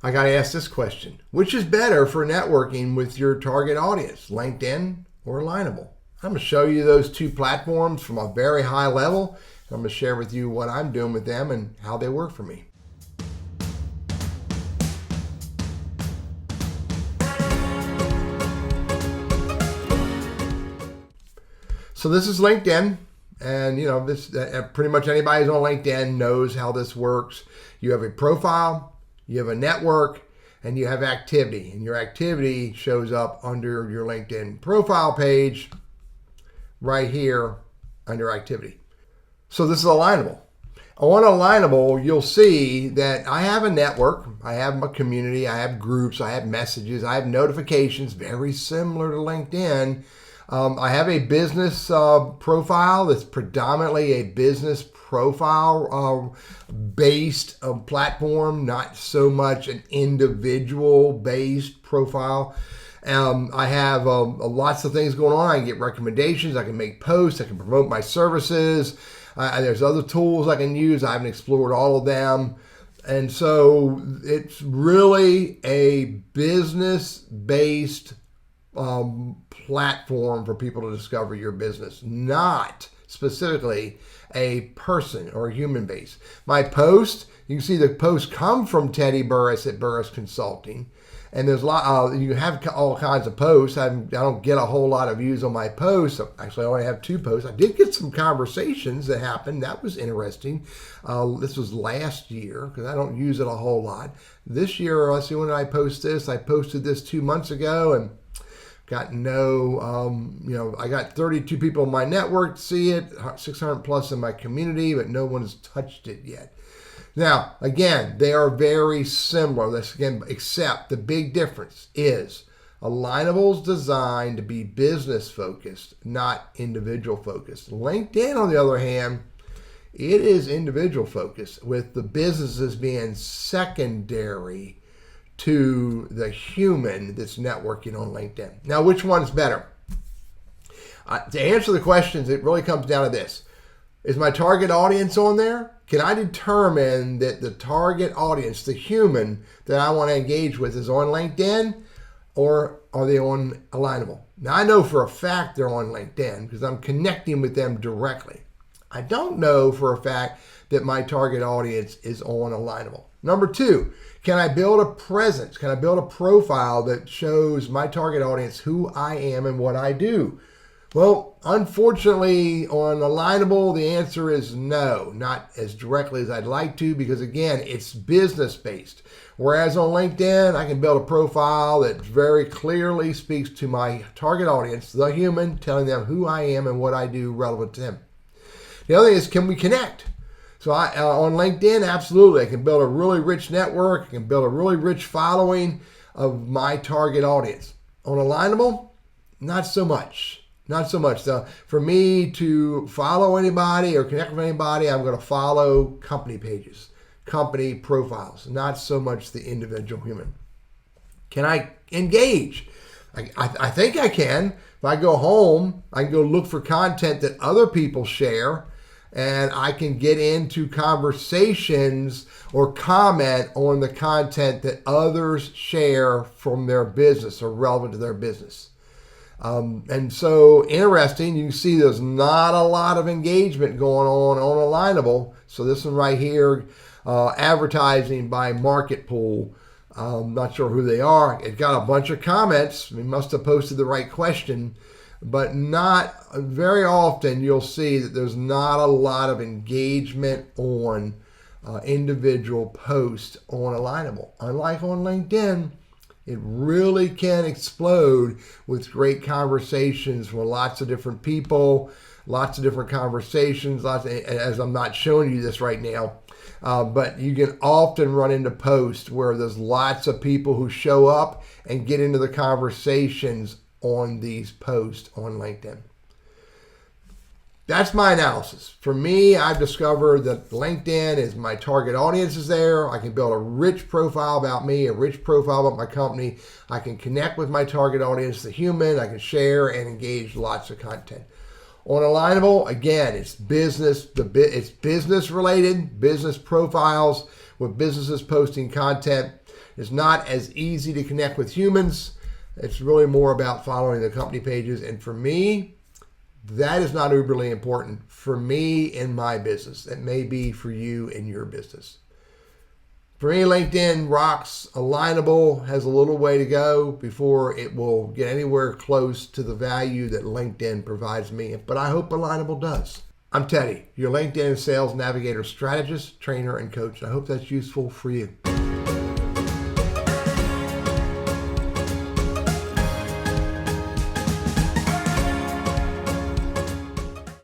I got to ask this question. Which is better for networking with your target audience, LinkedIn or Alignable? I'm going to show you those two platforms from a very high level. I'm going to share with you what I'm doing with them and how they work for me. So this is LinkedIn. And this pretty much anybody who's on LinkedIn knows how this works. You have a profile, you have a network, and you have activity. And your activity shows up under your LinkedIn profile page right here under activity. So this is Alignable. On Alignable, you'll see that I have a network, I have my community, I have groups, I have messages, I have notifications, very similar to LinkedIn. I have a business profile that's predominantly a business profile based platform, not so much an individual based profile. I have lots of things going on. I can get recommendations, I can make posts, I can promote my services. There's other tools I can use. I haven't explored all of them. And so it's really a business based platform for people to discover your business, not specifically a person or a human base. My post, you can see the posts come from Teddy Burriss at Burriss Consulting, and there's a lot. You have all kinds of posts. I don't get a whole lot of views on my posts. Actually, I only have 2 posts. I did get some conversations that happened. That was interesting. This was last year because I don't use it a whole lot. This year, let's see, when did I post this? I posted this 2 months ago, and got I got 32 people in my network see it, 600 plus in my community, but no one's touched it yet. Now, again, they are very similar. This again, except the big difference is Alignable's designed to be business focused, not individual focused. LinkedIn, on the other hand, it is individual focused, with the businesses being secondary to the human that's networking on LinkedIn. Now, which one's better? To answer the questions, it really comes down to this. Is my target audience on there? Can I determine that the target audience, the human that I want to engage with, is on LinkedIn, or are they on Alignable? Now, I know for a fact they're on LinkedIn because I'm connecting with them directly. I don't know for a fact that my target audience is on Alignable. Number 2, can I build a presence? Can I build a profile that shows my target audience who I am and what I do? Well, unfortunately, on Alignable, the answer is no, not as directly as I'd like to, because again, it's business-based. Whereas on LinkedIn, I can build a profile that very clearly speaks to my target audience, the human, telling them who I am and what I do relevant to them. The other thing is, can we connect? So on LinkedIn, absolutely. I can build a really rich network. I can build a really rich following of my target audience. On Alignable, not so much. Not so much. So for me to follow anybody or connect with anybody, I'm going to follow company pages, company profiles, not so much the individual human. Can I engage? I think I can. If I go home, I can go look for content that other people share, and I can get into conversations or comment on the content that others share from their business or relevant to their business. And so interesting, you can see there's not a lot of engagement going on Alignable. So this one right here, advertising by Market Pool. Not sure who they are. It got a bunch of comments. We must have posted the right question. But not very often you'll see that there's not a lot of engagement on individual posts on Alignable. Unlike on LinkedIn, it really can explode with great conversations from lots of different people, lots of different conversations, as I'm not showing you this right now. But you can often run into posts where there's lots of people who show up and get into the conversations on these posts on LinkedIn. That's my analysis. For me, I've discovered that LinkedIn is my target audience is there. I can build a rich profile about me, a rich profile about my company. I can connect with my target audience, the human. I can share and engage lots of content. On Alignable, again, it's business. It's business related, business profiles with businesses posting content. It's not as easy to connect with humans. It's really more about following the company pages. And for me, that is not uberly important for me in my business. It may be for you in your business. For me, LinkedIn rocks. Alignable has a little way to go before it will get anywhere close to the value that LinkedIn provides me, but I hope Alignable does. I'm Teddy, your LinkedIn Sales Navigator strategist, trainer, and coach. I hope that's useful for you.